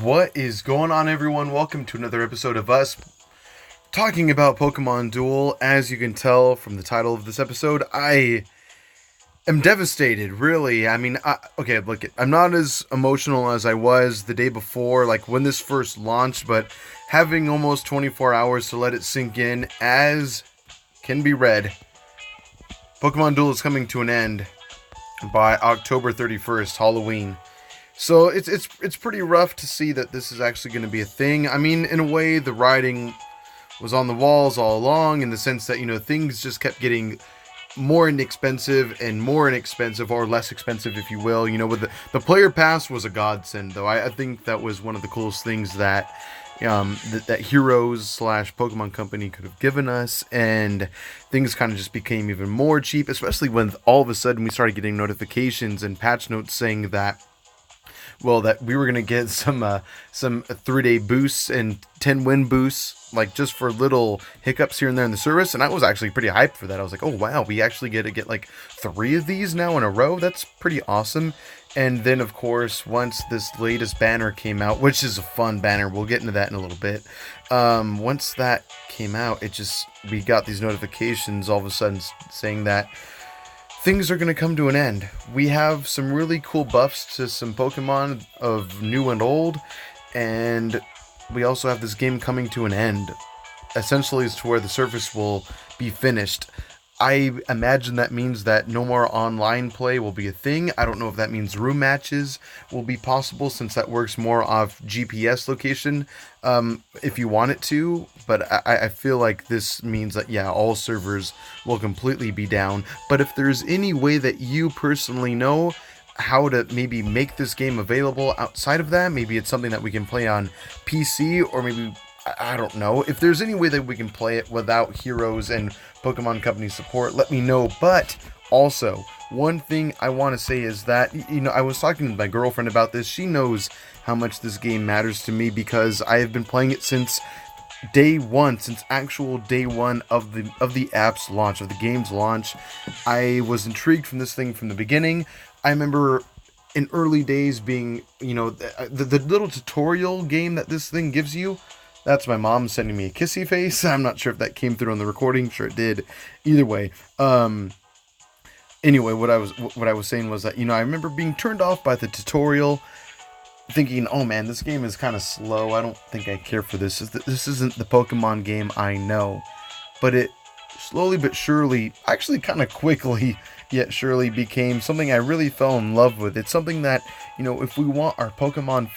What is going on, everyone? Welcome to another episode of us talking about Pokemon Duel. As you can tell from the title of this episode, I am devastated, really. Okay, look, I'm not as emotional as I was the day before, like when this first launched, but having almost 24 hours to let it sink in, as can be read, Pokemon Duel is coming to an end by October 31st, Halloween. So it's pretty rough to see that this is actually going to be a thing. I mean, in a way, the writing was on the walls all along, in the sense that, things just kept getting more inexpensive, or less expensive, if you will. With the player pass was a godsend, though. I think that was one of the coolest things that that Heroes slash Pokemon Company could have given us, and things kind of just became even more cheap, especially when all of a sudden we started getting notifications and patch notes saying that, well, that we were gonna get some 3-day boosts and 10-win boosts, like just for little hiccups here and there in the service. And I was actually pretty hyped for that. I was like, oh wow, we actually get to get like 3 of these now in a row. That's pretty awesome. And then, of course, once this latest banner came out, which is a fun banner, we'll get into that in a little bit. Once that came out, we got these notifications all of a sudden saying that things are going to come to an end. We have some really cool buffs to some Pokemon of new and old, and we also have this game coming to an end, essentially as to where the surface will be finished. I imagine that means that no more online play will be a thing. I don't know if that means room matches will be possible, since that works more off GPS location, if you want it to. But I feel like this means that, yeah, all servers will completely be down. But if there's any way that you personally know how to maybe make this game available outside of that, maybe it's something that we can play on PC, or maybe, I don't know. If there's any way that we can play it without Heroes and Pokemon Company support, let me know. But also, one thing I want to say is that, I was talking to my girlfriend about this. She knows how much this game matters to me, because I have been playing it since day one, since actual day one of the app's launch, of the game's launch. I was intrigued from this thing from the beginning. I remember in early days being, the little tutorial game that this thing gives you. That's my mom sending me a kissy face. I'm not sure if that came through on the recording. Sure it did. Either way. Anyway, what I was saying was that, I remember being turned off by the tutorial, thinking, oh man, this game is kind of slow. I don't think I care for this. This isn't the Pokemon game I know. But it slowly but surely, actually kind of quickly yet surely, became something I really fell in love with. It's something that, if we want our Pokemon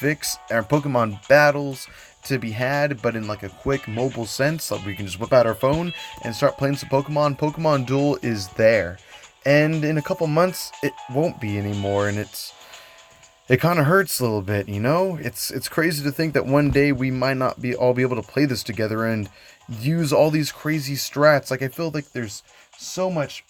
our Pokemon battles to be had, but in like a quick mobile sense, like we can just whip out our phone and start playing some Pokemon Duel is there. And in a couple months, it won't be anymore, and it kind of hurts a little bit, It's crazy to think that one day we might not all be able to play this together and use all these crazy strats. Like, I feel like there's so much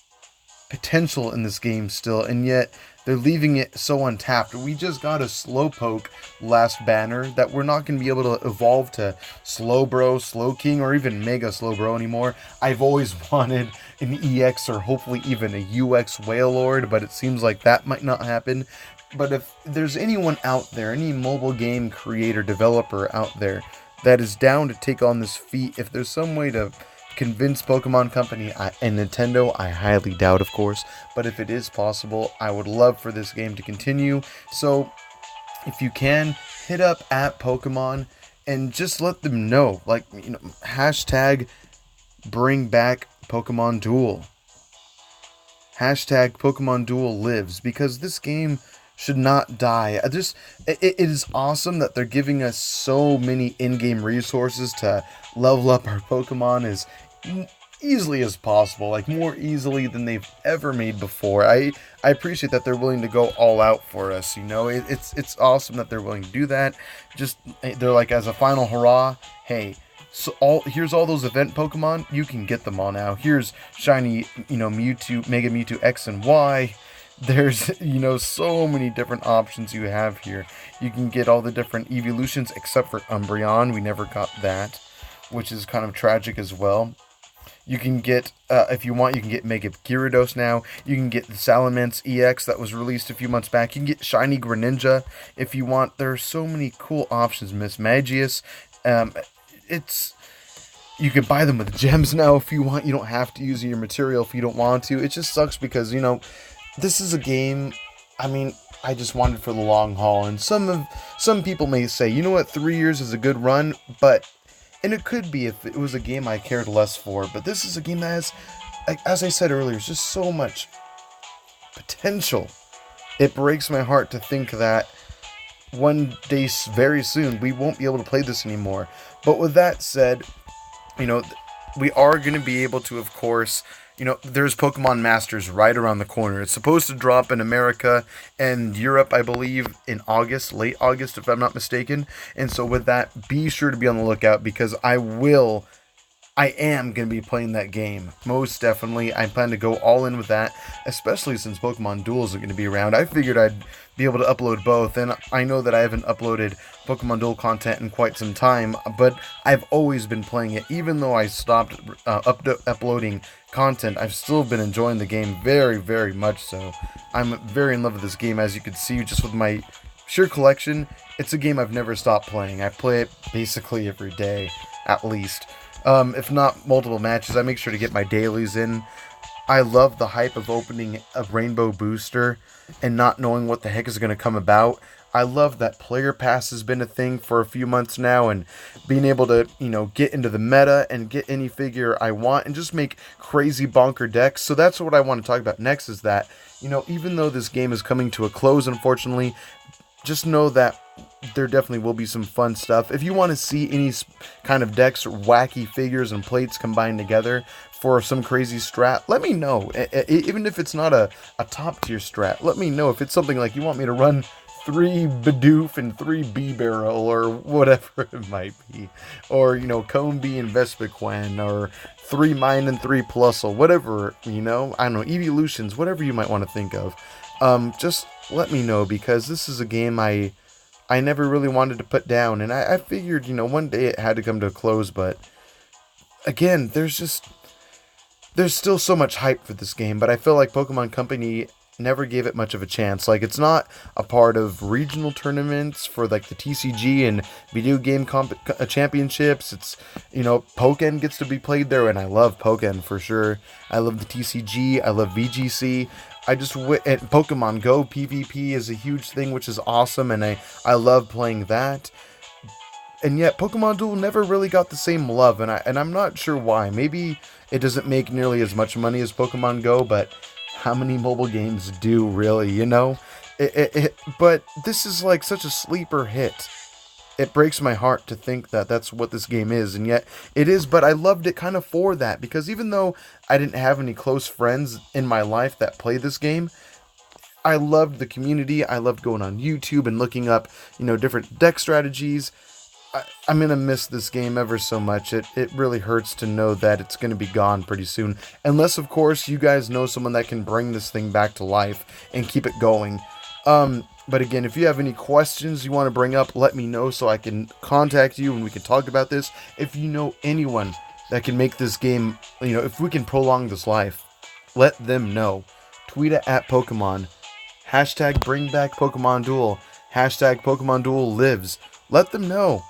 potential in this game still, and yet they're leaving it so untapped. We just got a Slowpoke last banner that we're not going to be able to evolve to Slowbro, Slowking, or even Mega Slowbro anymore. I've always wanted an EX, or hopefully even a UX Wailord, but it seems like that might not happen. But if there's anyone out there, any mobile game creator, developer out there that is down to take on this feat, if there's some way to convince Pokemon Company and Nintendo, I highly doubt, of course, but if it is possible, I would love for this game to continue. So if you can, hit up at Pokemon and just let them know, hashtag bring back Pokemon Duel. Hashtag Pokemon Duel lives, because this game should not die. It is awesome that they're giving us so many in-game resources to level up our Pokemon as easily as possible, like more easily than they've ever made before. I appreciate that they're willing to go all out for us. It's awesome that they're willing to do that. They're like, as a final hurrah, hey, so here's all those event Pokemon, you can get them all now. Here's shiny, Mewtwo, Mega Mewtwo X and Y. There's, so many different options you have here. You can get all the different evolutions except for Umbreon. We never got that, which is kind of tragic as well. You can get, if you want, you can get Mega Gyarados now. You can get the Salamence EX that was released a few months back. You can get Shiny Greninja if you want. There are so many cool options. Miss Magius. It's You can buy them with gems now if you want. You don't have to use your material if you don't want to. It just sucks because, this is a game, I just want it for the long haul. And some people may say, you know what, 3 years is a good run, and it could be if it was a game I cared less for. But this is a game that has, as I said earlier, just so much potential. It breaks my heart to think that one day very soon we won't be able to play this anymore. But with that said, we are going to be able to, of course, there's Pokemon Masters right around the corner. It's supposed to drop in America and Europe, I believe, in August, late August, if I'm not mistaken. And so with that, be sure to be on the lookout because I am going to be playing that game. Most definitely. I plan to go all in with that, especially since Pokemon Duels are going to be around. I figured I'd be able to upload both, and I know that I haven't uploaded Pokemon Duel content in quite some time, but I've always been playing it. Even though I stopped uploading content, I've still been enjoying the game very, very much so. I'm very in love with this game, as you can see just with my sheer collection. It's a game I've never stopped playing. I play it basically every day, at least. If not multiple matches, I make sure to get my dailies in. I love the hype of opening a Rainbow Booster and not knowing what the heck is going to come about. I love that Player Pass has been a thing for a few months now, and being able to, get into the meta and get any figure I want and just make crazy bonker decks. So that's what I want to talk about next, is that, even though this game is coming to a close, unfortunately, just know that there definitely will be some fun stuff. If you want to see any kind of decks, wacky figures and plates combined together for some crazy strat, let me know. Even if it's not a top tier strat, let me know. If it's something like you want me to run 3 Bidoof and 3 B-Barrel or whatever it might be, or Combee and Vespiquen, or 3 Mine and 3 Plusle, whatever, I don't know, Evolutions, whatever you might want to think of. Just let me know, because this is a game I never really wanted to put down, and I figured, one day it had to come to a close, but again, there's still so much hype for this game, but I feel like Pokemon Company never gave it much of a chance. Like, it's not a part of regional tournaments for, like, the TCG and video game championships. It's, Pokken gets to be played there, and I love Pokken for sure. I love the TCG, I love VGC. And Pokemon Go PvP is a huge thing, which is awesome, and I love playing that. And yet, Pokemon Duel never really got the same love, and I'm not sure why. Maybe it doesn't make nearly as much money as Pokemon Go, but how many mobile games do, really, But this is like such a sleeper hit. It breaks my heart to think that that's what this game is, and yet it is, but I loved it kind of for that, because even though I didn't have any close friends in my life that played this game, I loved the community. I loved going on YouTube and looking up, different deck strategies. I'm going to miss this game ever so much. It really hurts to know that it's going to be gone pretty soon, unless, of course, you guys know someone that can bring this thing back to life and keep it going. But again, if you have any questions you want to bring up, let me know so I can contact you and we can talk about this. If you know anyone that can make this game, if we can prolong this life, let them know. Tweet it at Pokemon. Hashtag bring back Pokemon Duel. Hashtag Pokemon Duel lives. Let them know,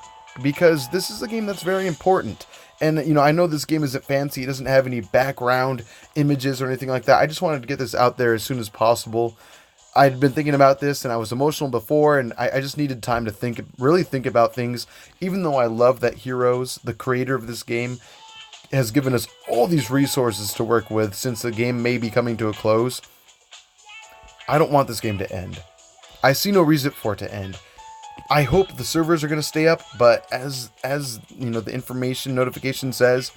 because this is a game that's very important. And, I know this game isn't fancy. It doesn't have any background images or anything like that. I just wanted to get this out there as soon as possible. I'd been thinking about this, and I was emotional before, and I just needed time to really think about things. Even though I love that Heroes, the creator of this game, has given us all these resources to work with since the game may be coming to a close, I don't want this game to end. I see no reason for it to end. I hope the servers are going to stay up, but as the information notification says,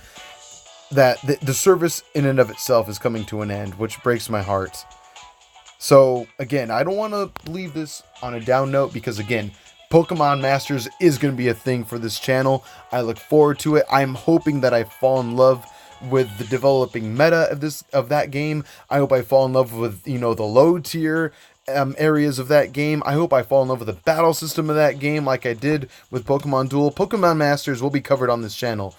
that the service in and of itself is coming to an end, which breaks my heart. So, again, I don't want to leave this on a down note, because, again, Pokemon Masters is going to be a thing for this channel. I look forward to it. I'm hoping that I fall in love with the developing meta of that game. I hope I fall in love with, the low tier areas of that game. I hope I fall in love with the battle system of that game like I did with Pokemon Duel. Pokemon Masters will be covered on this channel.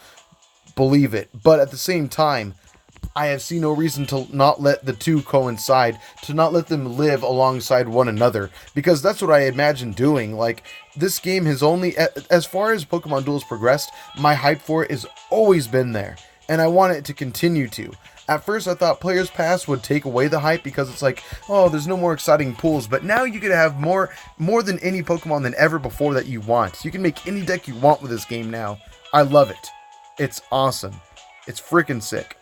believe it. But at the same time, I have seen no reason to not let the two coincide, to not let them live alongside one another, because that's what I imagine doing. Like, this game has only, as far as Pokemon Duel's progressed, my hype for it has always been there, and I want it to continue to. At first, I thought Players Pass would take away the hype because it's like, oh, there's no more exciting pools, but now you can have more than any Pokemon than ever before that you want. You can make any deck you want with this game now. I love it. It's awesome. It's freaking sick.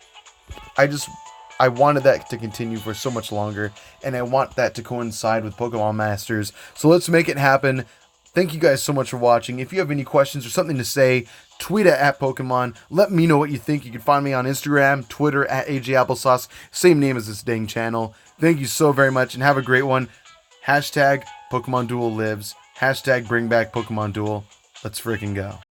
I wanted that to continue for so much longer, and I want that to coincide with Pokemon Masters, so let's make it happen. Thank you guys so much for watching. If you have any questions or something to say, tweet at Pokemon. Let me know what you think. You can find me on Instagram, Twitter, at AJApplesauce. Same name as this dang channel. Thank you so very much, and have a great one. Hashtag Pokemon Duel lives. Hashtag bring back Pokemon Duel. Let's freaking go.